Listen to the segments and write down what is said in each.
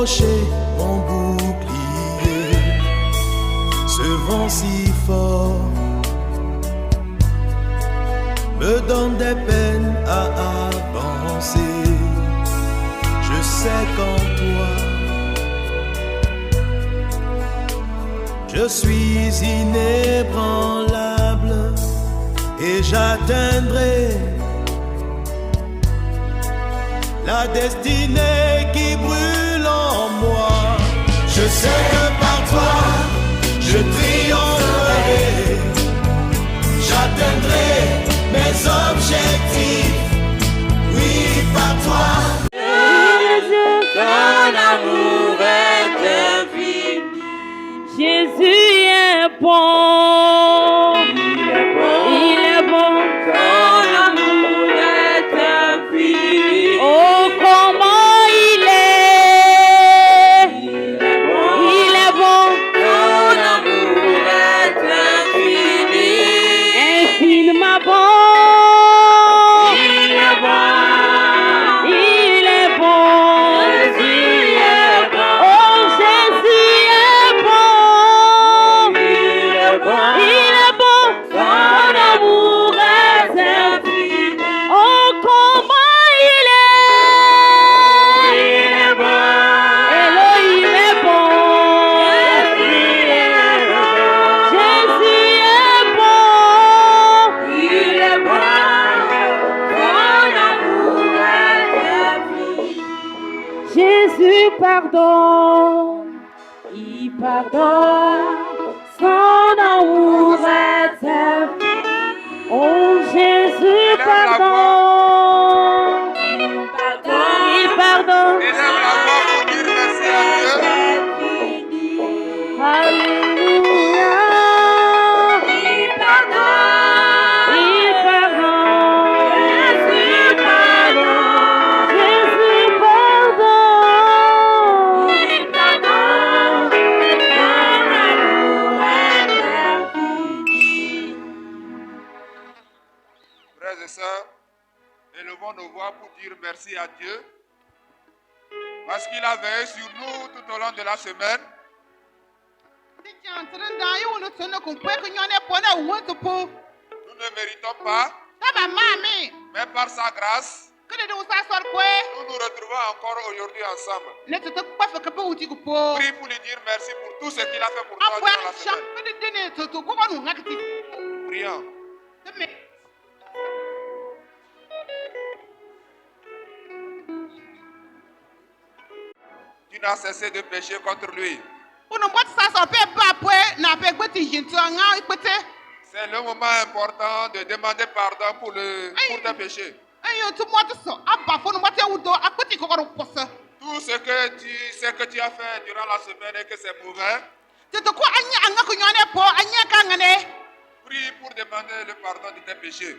rocher, mon bouclier. Ce vent si fort me donne des peines à avancer. Je sais qu'en toi je suis inébranlable et j'atteindrai la destinée qui brûle en moi. Je sais que par toi je triompherai, j'atteindrai mes objectifs. Oui, par toi. Jésus, ton amour est infini. Jésus est bon. Il est bon. Il est bon. Ton amour est infini. Oh, comment il est. Il est bon. Il est bon. Ton amour est infini. Infiniment bon. Il est bon. Il est bon. Jésus est bon. Oh, Jésus est bon. Il est bon. Il est bon. Son amour est infini. Oh, comment il est. Il est bon. Elohim est bon. Jésus est bon. Jésus est bon. Il est bon. Son amour est infini. Jésus pardonne. Il pardonne. Son amour est infini. Oh, Jésus pardonne. Il pardonne. Élève la voix pour dire merci à Dieu. Alléluia. Il pardonne. Il pardonne. Jésus pardonne. Jésus pardonne. Il pardonne. Son amour est infini. Frères et sœurs, élevons nos voix pour dire merci à Dieu parce qu'il a veillé sur nous tout au long de la semaine. Nous ne méritons pas, mais par sa grâce, nous nous retrouvons encore aujourd'hui ensemble. Prie pour lui dire merci pour tout ce qu'il a fait pour toi durant la semaine. Prions. Tu n'as cessé de pécher contre lui. C'est le moment important de demander pardon pour tes péchés. Tout ce que tu sais que tu as fait durant la semaine et que c'est mauvais, prie pour demander le pardon de tes péchés.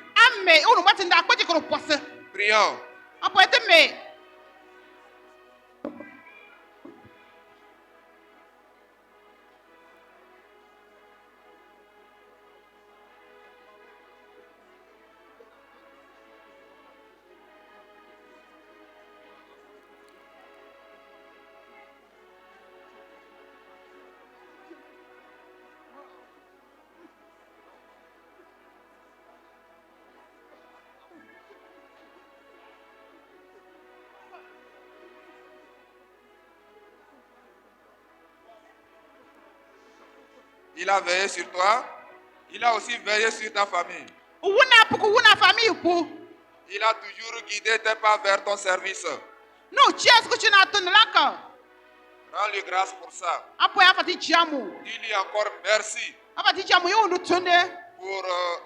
Prions. Il a veillé sur toi. Il a aussi veillé sur ta famille. Il a toujours guidé tes pas vers ton service. Rends-lui grâce pour ça. Dis-lui encore merci pour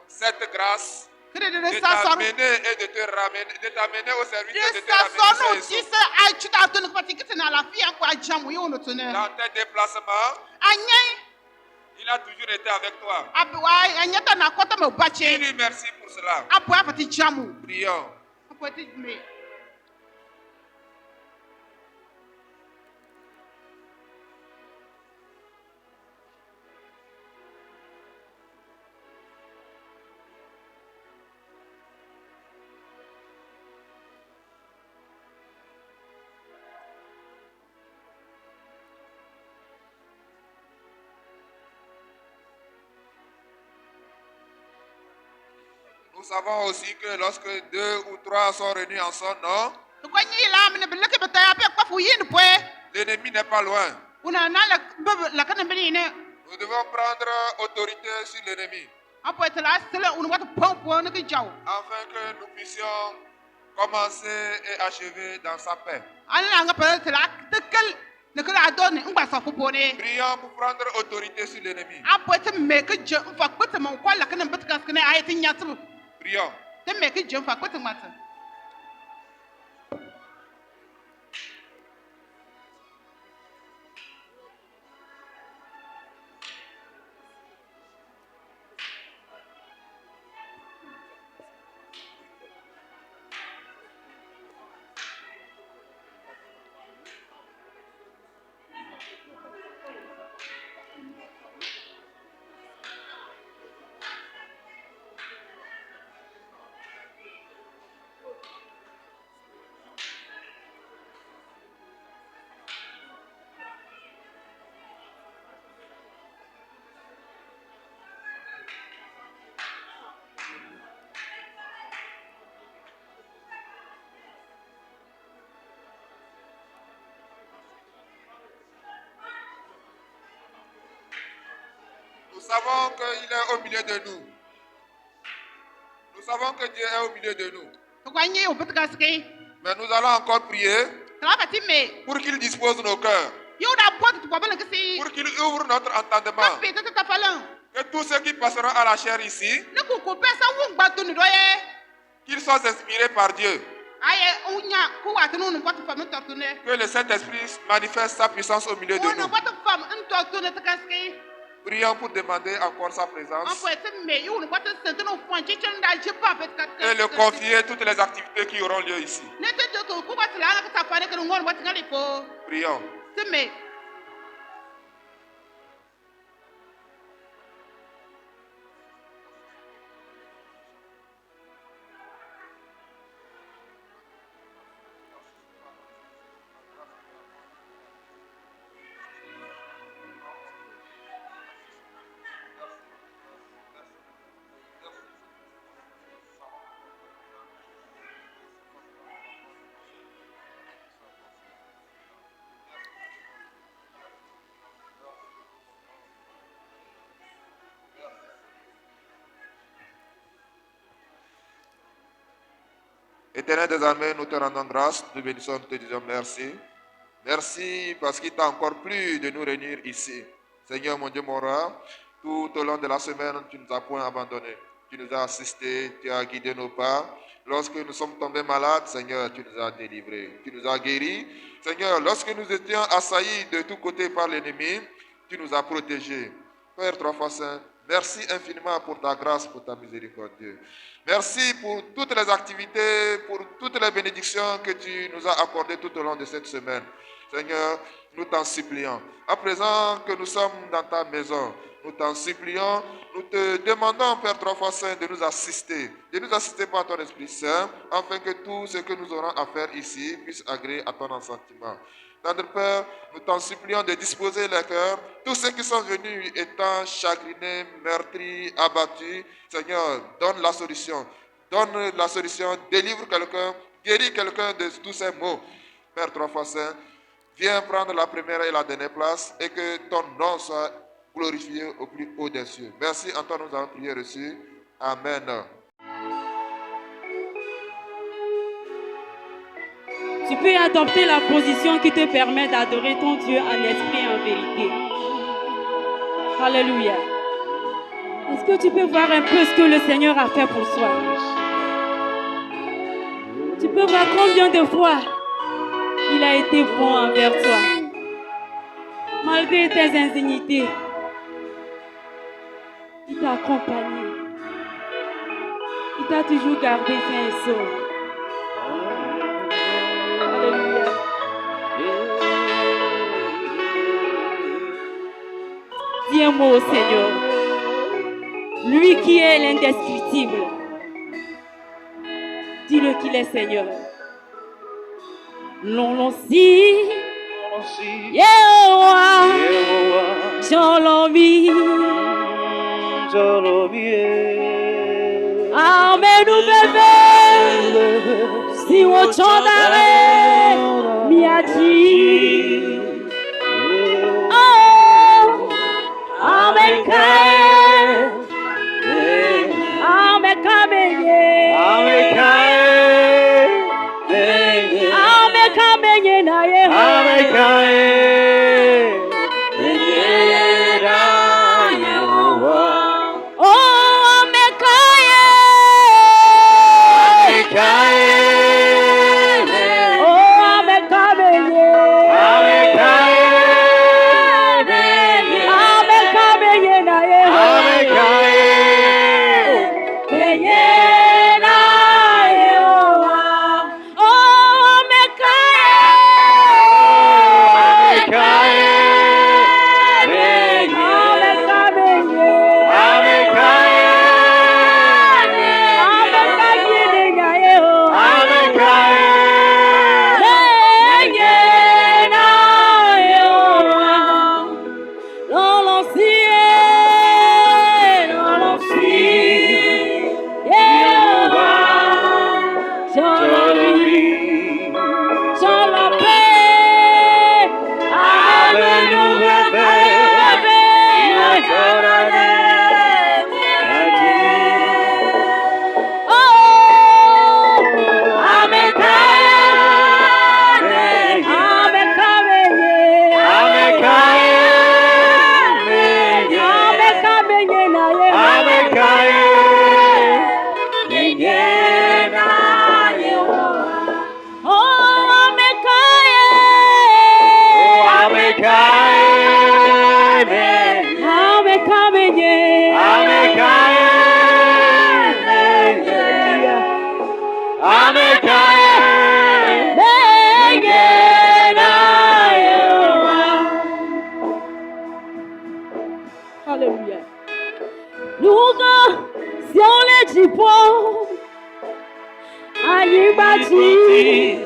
cette grâce de t'amener et de te ramener, de t'amener au service et de te ramener. Dans tes déplacements, il a toujours été avec toi. Dis-lui merci pour cela. Prions. Nous savons aussi que lorsque 2 ou 3 sont réunis en son nom, l'ennemi n'est pas loin. Nous devons prendre autorité sur l'ennemi afin que nous puissions commencer et achever dans sa paix. Prions pour prendre autorité sur l'ennemi. Prions. Nous savons qu'il est au milieu de nous. Nous savons que Dieu est au milieu de nous. Mais nous allons encore prier pour qu'il dispose nos cœurs. Pour qu'il ouvre notre entendement. Que tous ceux qui passeront à la chair ici, qu'ils soient inspirés par Dieu. Que le Saint-Esprit manifeste sa puissance au milieu de nous. Prions pour demander encore sa présence et le confier toutes les activités qui auront lieu ici. Prions. Éternel des armées, nous te rendons grâce, nous bénissons, nous te disons merci. Merci parce qu'il t'a encore plu de nous réunir ici. Seigneur mon Dieu, mon roi, tout au long de la semaine, tu ne nous as point abandonnés. Tu nous as assistés, tu as guidé nos pas. Lorsque nous sommes tombés malades, Seigneur, tu nous as délivrés, tu nous as guéris. Seigneur, lorsque nous étions assaillis de tous côtés par l'ennemi, tu nous as protégés. Père trois fois saint, merci infiniment pour ta grâce, pour ta miséricorde, Dieu. Merci pour toutes les activités, pour toutes les bénédictions que tu nous as accordées tout au long de cette semaine. Seigneur, nous t'en supplions. À présent que nous sommes dans ta maison, nous t'en supplions, nous te demandons, Père trois fois saint, de nous assister par ton Esprit Saint, afin que tout ce que nous aurons à faire ici puisse agréer à ton assentiment. Notre Père, nous t'en supplions de disposer les cœurs, tous ceux qui sont venus étant chagrinés, meurtris, abattus. Seigneur, donne la solution, délivre quelqu'un, guéris quelqu'un de tous ces maux. Père trois fois saint, viens prendre la première et la dernière place et que ton nom soit glorifié au plus haut des cieux. Merci, en toi nous avons prié reçu. Amen. Tu peux adopter la position qui te permet d'adorer ton Dieu en esprit et en vérité. Alléluia. Est-ce que tu peux voir un peu ce que le Seigneur a fait pour toi? Tu peux voir combien de fois il a été bon envers toi. Malgré tes indignités, il t'a accompagné. Il t'a toujours gardé sain et sauf. Alléluia. Dis un mot au Seigneur. Lui qui est l'indescriptible. Dis-le qu'il est Seigneur. L'on si Yehowa Jolomi Amen. bébé, si on chante d'arrêt, miati. Oh, amen, amen, Alléluia. Nous sur les jupons, Anibati,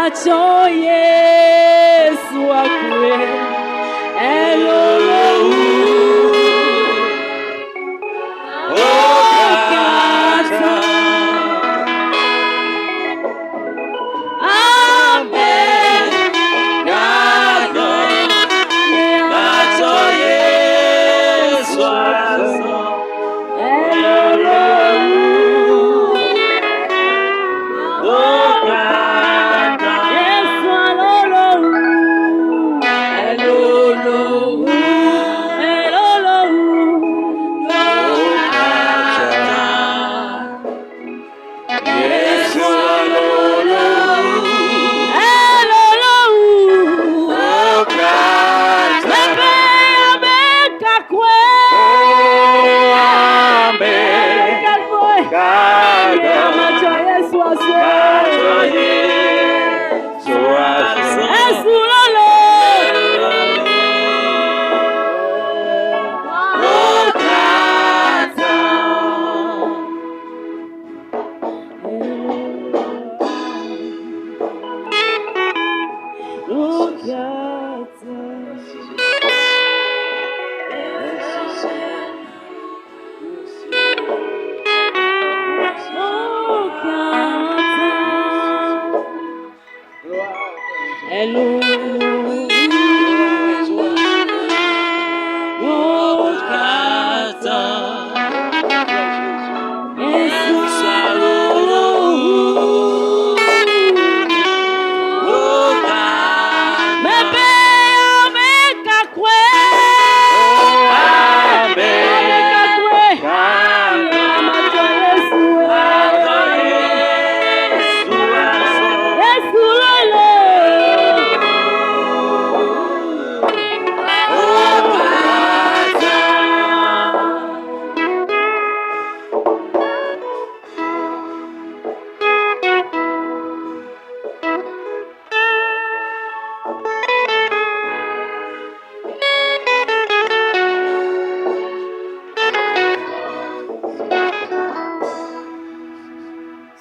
macho Yesu akwe elolo okata amen gado macho Yesu akwe elolo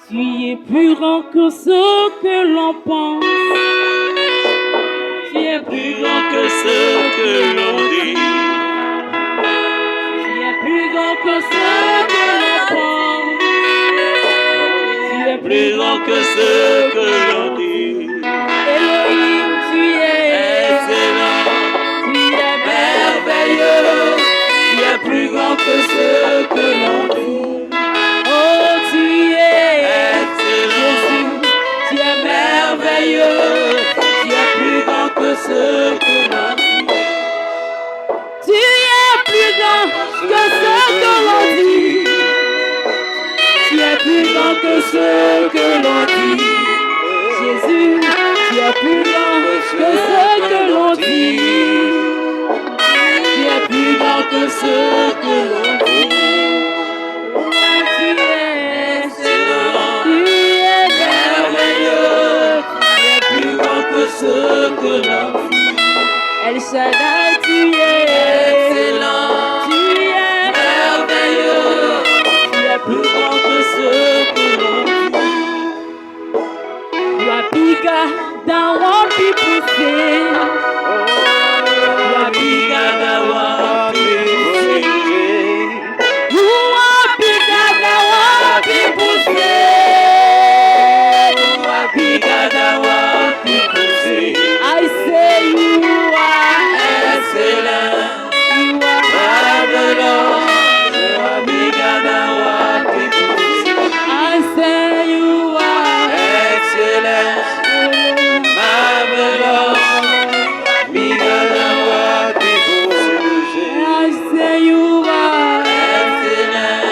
Tu es plus grand que ce que l'on pense. Tu es plus grand que ce que l'on dit. Tu es plus grand que ce que l'on pense. Tu es plus grand que ce que l'on dit. Elohim, tu es excellent. Tu es merveilleux. Tu es plus grand que ce que l'on dit. Oh, tu es excellent. Tu es merveilleux. Tu es plus grand que ce que l'on dit. Tu es plus grand que ce que l'on dit. Tu es plus grand que ce que l'on dit. Jésus, tu es plus grand que ce que l'on dit. Tu es plus grand que ce que l'on dit. Tu es excellent. Tu es merveilleux. Tu es plus grand que ce que l'on dit. El Shaddai, tu es excellent. Tu es merveilleux. Tu es plus grand que ce que l'on dit. You are bigger than what people say. You are bigger than what people say. You are bigger than what people say. You are bigger than what people say. I say you are excellent. You are marvelous. You are bigger than what people say. I say you are excellent. Marvelous. Bigger than what people say. I say you are excellent.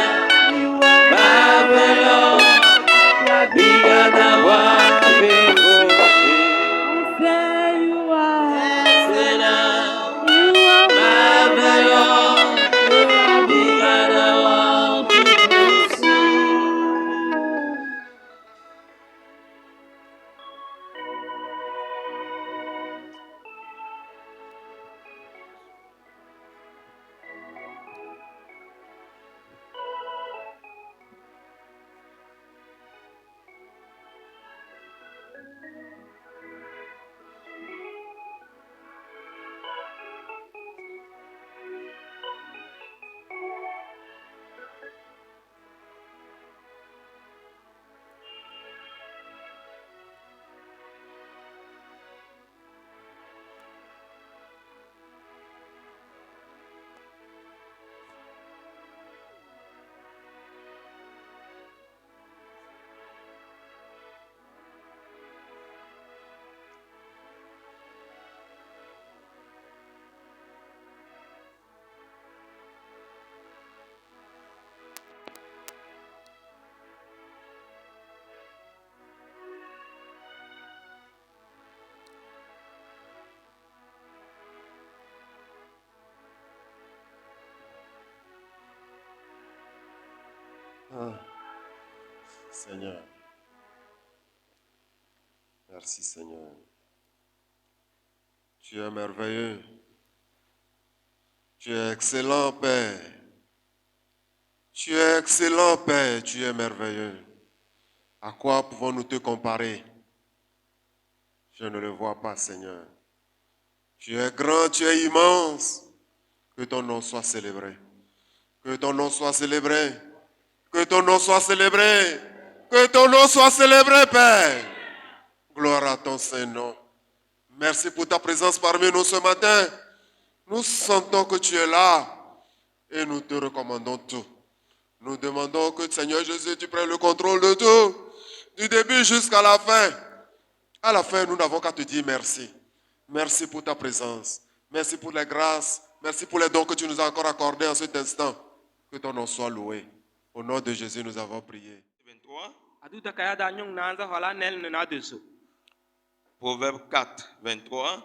You are marvelous. You are bigger than what people say. I say you are excellent. You are marvelous. You are bigger than what people say. Ah, Seigneur. Merci Seigneur. Tu es merveilleux. Tu es excellent Père. Tu es excellent Père. Tu es merveilleux. À quoi pouvons-nous te comparer? Je ne le vois pas Seigneur. Tu es grand, tu es immense. Que ton nom soit célébré. Que ton nom soit célébré. Que ton nom soit célébré. Que ton nom soit célébré, Père. Gloire à ton Saint-Nom. Merci pour ta présence parmi nous ce matin. Nous sentons que tu es là et nous te recommandons tout. Nous demandons que, Seigneur Jésus, tu prennes le contrôle de tout, du début jusqu'à la fin. À la fin, nous n'avons qu'à te dire merci. Merci pour ta présence. Merci pour les grâces. Merci pour les dons que tu nous as encore accordés en cet instant. Que ton nom soit loué. Au nom de Jésus, nous avons prié. 23. Aduda kaya da nyung nanza hola nel na deso. Proverbe 4, 23.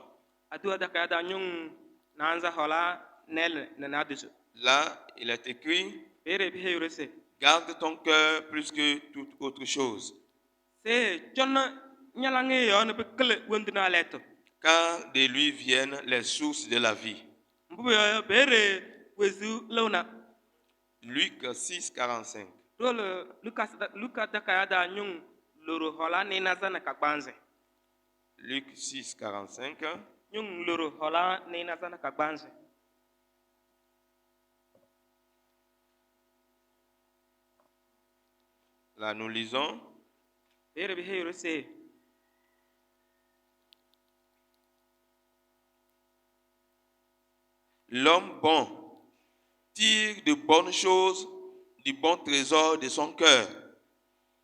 Aduda kaya da nyung nanza hola nel na deso. Là, il est écrit, Bere bi heurese. garde ton cœur plus que toute autre chose, Se chonna nyalange yo ne bekle wonduna leto. car de lui viennent les sources de la vie. Mbubu yo bere wezu lona. Luc 6, 45. Dole Luka da kaya da nyung loro hola ne nazana kakbanze. Luc 6, 45. Nyung loro hola ne nazana kakbanze. Là, nous lisons, Bere bi heurese. l'homme bon tire de bonnes choses du bon trésor de son cœur.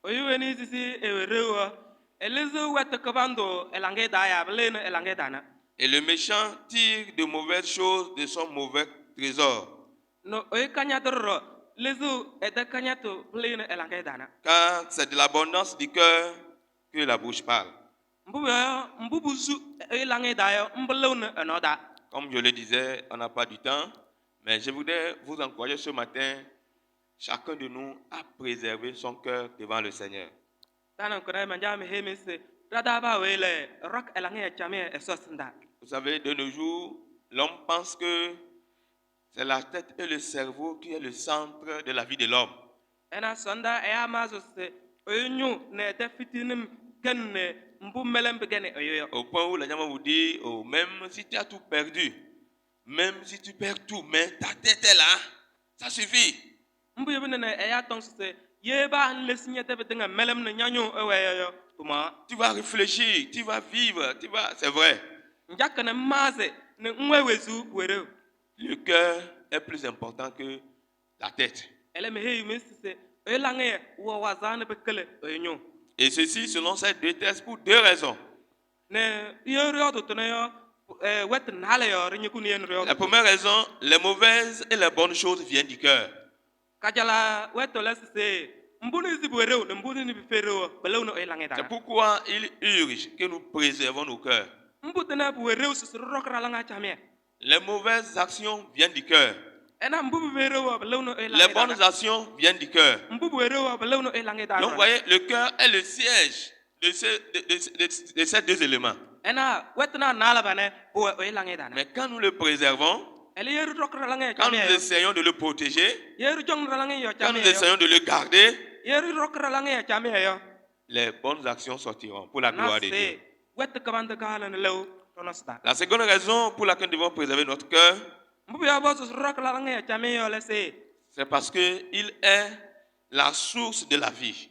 Oyuweni sisi ewerewa elezo wete kabando elange daya blene elange dana. Et le méchant tire de mauvaises choses de son mauvais trésor. No oy kanya dorro lezo eda kanya to blene elange dana. Car c'est de l'abondance du cœur que la bouche parle. Mbubuzu elange daya mblone enoda. Comme je le disais, on n'a pas du temps, mais je voudrais vous encourager ce matin, chacun de nous, à préserver son cœur devant le Seigneur. Tana kona manja me hemise radaba wele rock elange chame esosnda. Vous savez, de nos jours, l'homme pense que c'est la tête et le cerveau qui est le centre de la vie de l'homme. Ena sonda eya mazo se oyunyu ne defitinim kenne mbu melem begene oyoyo. Au point où la dame vous dit, oh, même si tu as tout perdu, même si tu perds tout, mais ta tête est là, ça suffit. Mbu yebune ne eya tong se yeba lesnya debetenga melem ne nyanyo eweyo tuma. Tu vas réfléchir, tu vas vivre, c'est vrai. Njaka ne maze ne nwewezu were. Le cœur est plus important que la tête. Ele me heyu mesise elange wo wazane bekele oyunyu. Et ceci selon ces deux textes pour deux raisons. Ne yoro do toneyo wet nale yo rinyukuni en rio. La première raison, les mauvaises et les bonnes choses viennent du cœur. Kajala weto lesise mbuni zibwere ne mbuni ni bifero belew no elange C'est dana. pourquoi il urge que nous préservons nos cœurs. Mbutena bwere susu rokra langa chamie. Les mauvaises actions viennent du cœur. Ena mbubu bere wo belew no elange. Les bonnes actions viennent du cœur. Mbubu bere wo belew no elange dana. Donc vous voyez, le cœur est le siège de ces deux éléments. Ena wetna nala bane bo elange dana. Mais quand nous le préservons, Ele yeru rokra langa quand nous chamie. essayons de le protéger, Yeru jong langa yo quand nous chamie. essayons de le garder, Yeru rokra langa chamie yo. les bonnes actions sortiront pour la gloire de Dieu. Wet kabanda gala ne lew tonosda. La seconde raison pour laquelle nous devons préserver notre cœur, Mbubu ya bo susu rokra langa chamie yo lese. c'est parce qu'il est la source de la vie.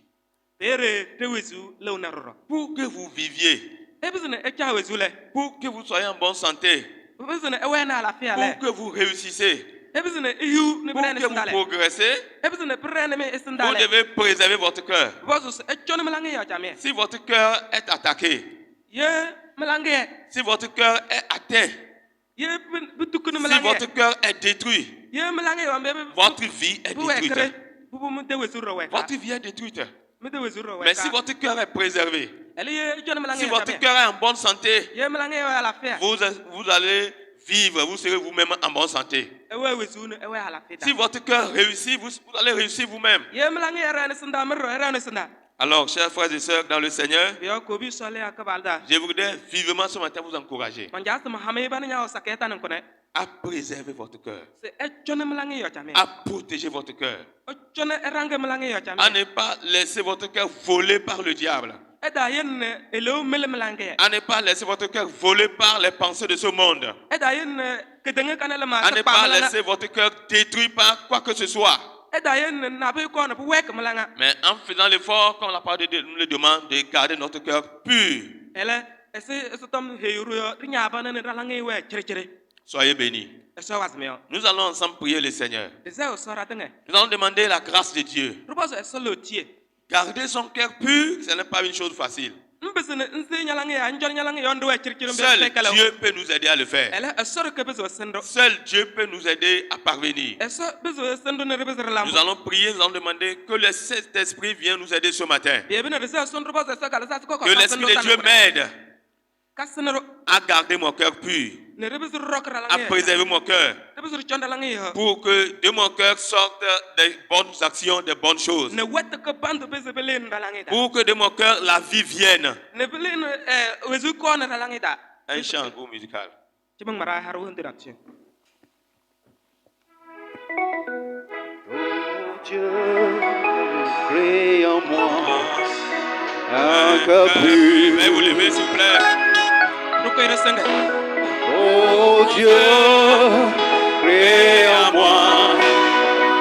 Bere tewezu lew narro. Pour que vous viviez, Ebizune echa wezule. pour que vous soyez en bonne santé, Ebizune ewena la fia le. pour que vous réussissez, Ebizune ihu ne pour brene que vous sindale. progressez, Ebizune brene me vous sindale. devez préserver votre cœur. Bosus echone melange yo chamie. Si votre cœur est attaqué, Ye melange. si votre cœur est atteint, Ye bitukune si melange. votre cœur est détruit, Ye melange yo mbebe. votre vie est détruite. Bubu mu tewezu ro weka. Votre vie est détruite. Mu tewezu ro weka. Mais si votre cœur est préservé, Ele ye echone melange si yo votre chamie. cœur est en bonne santé, Ye melange yo ala fia. vous allez vivre, vous serez vous-même en bonne santé. Ewe wezune ewe ala fia. Si votre cœur réussit, vous allez réussir vous-même. Ye melange yo rene sinda merro rene sinda. Alors, chers frères et sœurs dans le Seigneur, Yo kobi sole akabalda. je voudrais vivement ce matin vous encourager Manjas ma hame ban nyaa saketa nan kone. à préserver votre cœur, Se echone melange yo chamie. à protéger votre cœur, Echone erange melange yo à chamie. ne pas laisser votre cœur voler par le diable, Eda yen elo mele melange. à ne pas laisser votre cœur voler par les pensées de ce monde, Eda yen kedenge kanele ma. à ne pas laisser votre cœur détruit par quoi que ce soit. Eda yen na be ko na wek melanga. Mais en faisant l'effort, comme la parole de Dieu nous le demande, de garder notre cœur pur. Ele Soyez bénis. Nous allons ensemble prier le Seigneur. Nous allons demander la grâce de Dieu. Garder son cœur pur, ce n'est pas une chose facile. Seul Dieu peut nous aider à le faire. Seul Dieu peut nous aider à parvenir. Nous allons prier, nous allons demander que le Saint-Esprit vienne nous aider ce matin. Que l'Esprit de Dieu m'aide à garder mon cœur pur, à préserver mon cœur, pour que de mon cœur sortent des bonnes actions, des bonnes choses. Pour que de mon cœur la vie vienne. Un chant musical. Dieu, crée en moi un cœur pur. Vous levez s'il vous plaît. Oh Dieu, crée en moi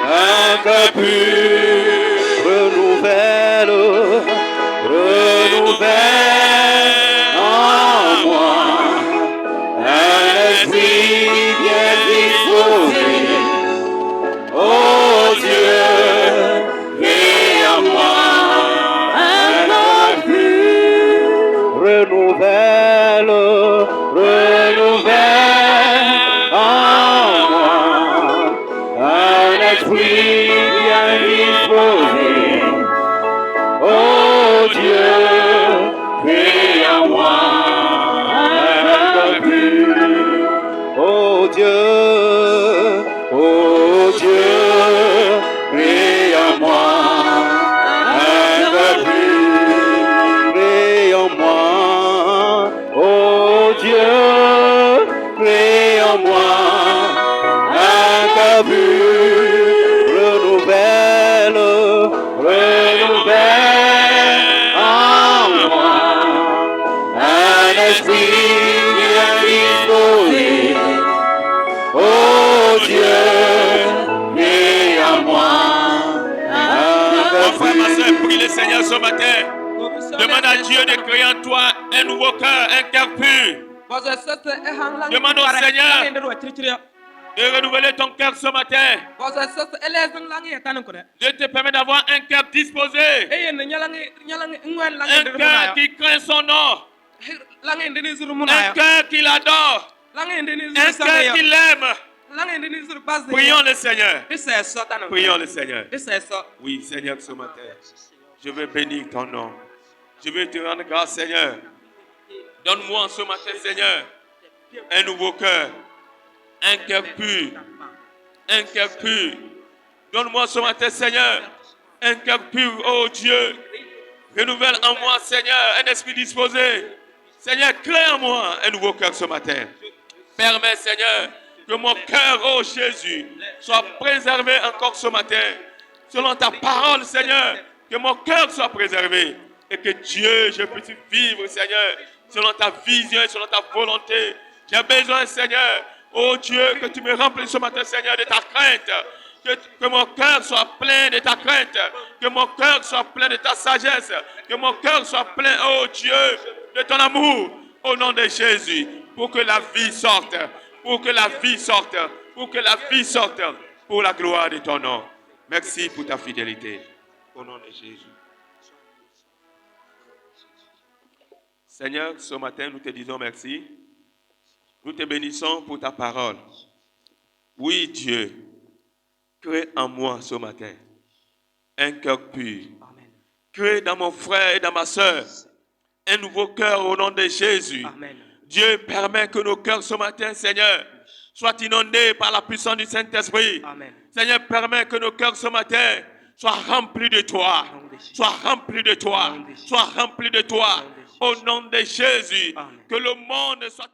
un cœur pur. Renouvelle en moi un esprit bien disposé. Oh Dieu, crée en moi un cœur pur. Renouvelle en moi un esprit bien disposé. Oh Dieu, crée en moi un cœur pur. Oh Dieu, crée en moi un cœur pur. Crée en moi, oh Dieu, crée en moi un cœur pur. Renouvelle en moi un esprit bien disposé. Oh Dieu, crée en moi un cœur Mon frère, ma pur. soeur, prie le Seigneur ce matin. Demande à Dieu de créer en toi un nouveau cœur, un cœur pur. Demande au Seigneur de renouveler ton cœur ce matin. De te permettre d'avoir un cœur disposé. Un cœur qui craint son nom. Un cœur qui l'adore. Un cœur qui l'aime. Prions le Seigneur. Prions le Seigneur. Oui, Seigneur, ce matin, je veux bénir ton nom. Je veux te rendre grâce, Seigneur. Donne-moi ce matin, Seigneur, un nouveau cœur. Un cœur pur. Un cœur pur. Donne-moi ce matin, Seigneur, un cœur pur, oh Dieu. Renouvelle en moi, Seigneur, un esprit disposé. Seigneur, crée en moi un nouveau cœur ce matin. Permets, Seigneur, que mon cœur, oh Jésus, soit préservé encore ce matin. Selon ta parole, Seigneur, que mon cœur soit préservé. Et que Dieu, je puisse vivre, Seigneur, selon ta vision et selon ta volonté. J'ai besoin, Seigneur, oh Dieu, que tu me remplisses ce matin, Seigneur, de ta crainte. Que mon cœur soit plein de ta crainte. Que mon cœur soit plein de ta sagesse. Que mon cœur soit plein, oh Dieu, de ton amour. Au nom de Jésus. Pour que la vie sorte. Pour que la vie sorte. Pour que la vie sorte. Pour la gloire de ton nom. Merci pour ta fidélité. Au nom de Jésus. Seigneur, ce matin, nous te disons merci. Nous te bénissons pour ta parole. Oui, Dieu, crée en moi ce matin un cœur pur. Amen. Crée dans mon frère et dans ma soeur un nouveau cœur au nom de Jésus. Amen. Dieu, permet que nos cœurs ce matin, Seigneur, soient inondés par la puissance du Saint-Esprit. Amen. Seigneur, permet que nos cœurs ce matin soient remplis de toi. Soient remplis de toi. Soient remplis de toi. Au nom de Jésus, Amen. que le monde soit...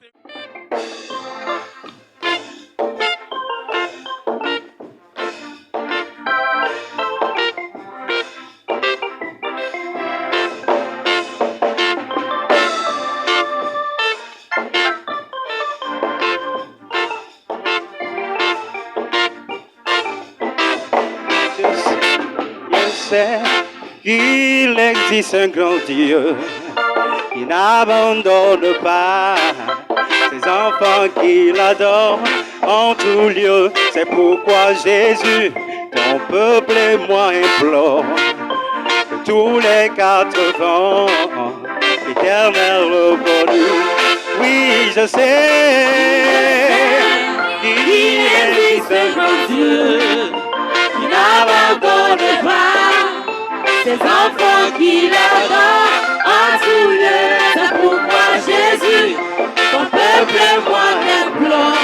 Je sais qu'il existe un grand Dieu qui n'abandonne pas ses enfants qui l'adorent en tout lieu. C'est pourquoi Jésus, ton peuple et moi implore de tous les 4 vents, l'éternel revenu. Oui, je sais qu'il existe un grand Dieu qui n'abandonne pas ses enfants qui l'adorent en tout lieu. C'est pourquoi Jésus, ton peuple et moi implore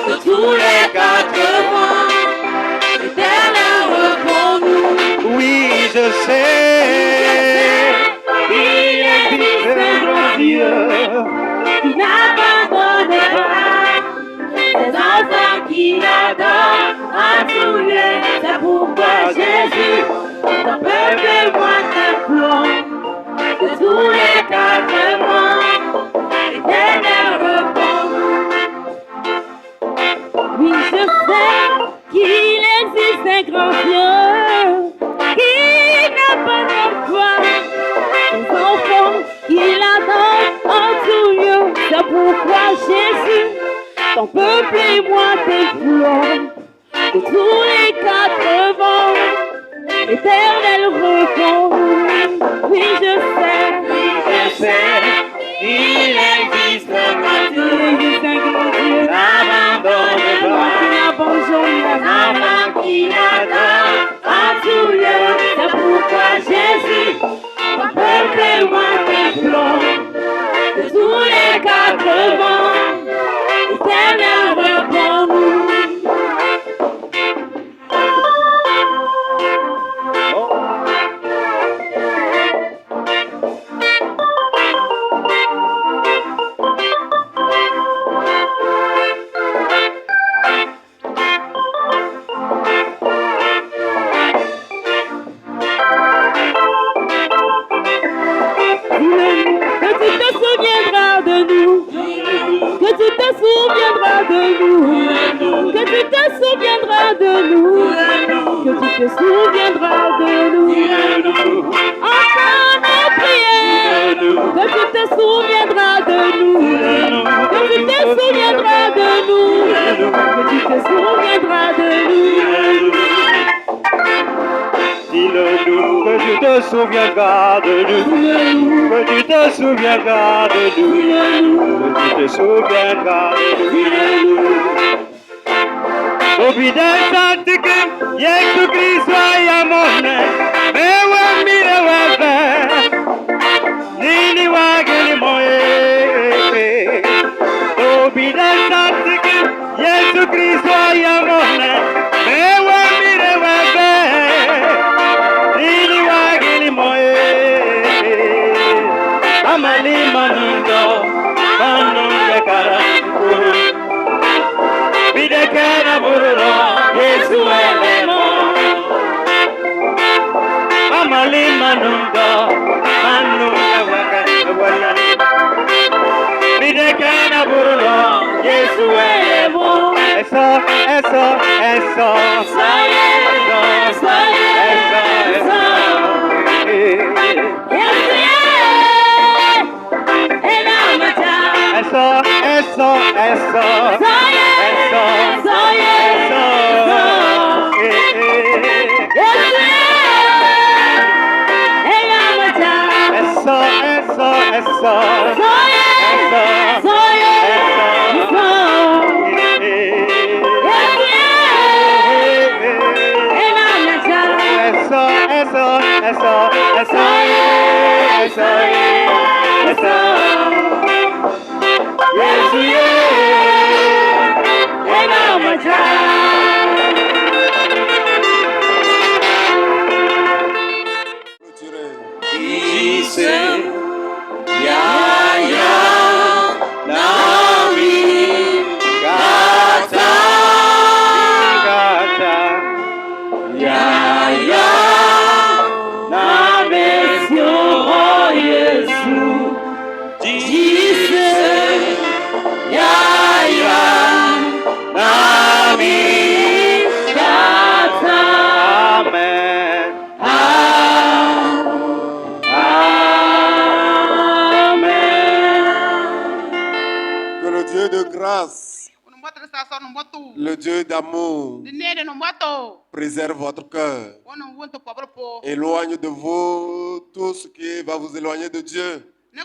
de tous les 4 vents, l'éternel répond-nous. Oui, je sais qu'il existe un grand Dieu qui n'abandonne pas ses enfants qui l'adorent en tout lieu. C'est pourquoi Jésus, ton peuple et moi t'implore de tous les 4 vents, l'éternel répond-nous. Oui, je sais qu'il existe un grand Dieu qui n'abandonne pas ses enfants qui l'adorent en tout lieu. C'est pourquoi Jésus, ton peuple et moi t'implore de tous les 4 vents, l'éternel répond-nous. Oui, je sais qu'il existe un grand Dieu, n'abandonne pas ses enfants qui l'adorent en tout lieu. C'est pourquoi Jésus, ton peuple et moi t'implore de tous les 4 vents, l'éternel répond-nous. Que tu te souviendras de nous. Entends nos prières. Que tu te souviendras de nous. Que tu te souviendras de nous. Que tu te souviendras de nous. Dis-le-nous, que tu te souviendras de nous. Que tu te souviendras de nous. Que tu te souviendras de nous. Obidai santikim, Yesu Kristo ayamone, mewe mire wewe, nini wageni moye. Obidai santikim, Yesu Kristo ayamone, mewe mire wewe, nini wageni moye. Amali manundo, manunga kara. Bidekena bururo, Yesu elemo. Amali manunga, manunga waka. Bidekena bururo, Yesu elemo. Eso. Soye. Yeah. grâce, le Dieu d'amour, préserve votre cœur. Éloigne de vous tout ce qui va vous éloigner de Dieu. Et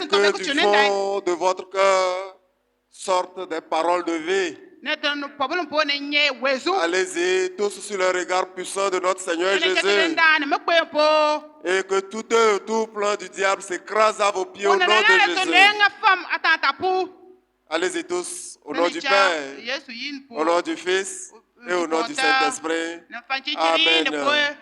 que du fond de votre cœur sortent des paroles de vie. Allez-y, tous sur le regard puissant de notre Seigneur Jésus. Et que tout plan du diable s'écrase à vos pieds au nom de Jésus. Allez-y tous, au nom du Père, au nom du Fils et au nom du Saint-Esprit. Amen.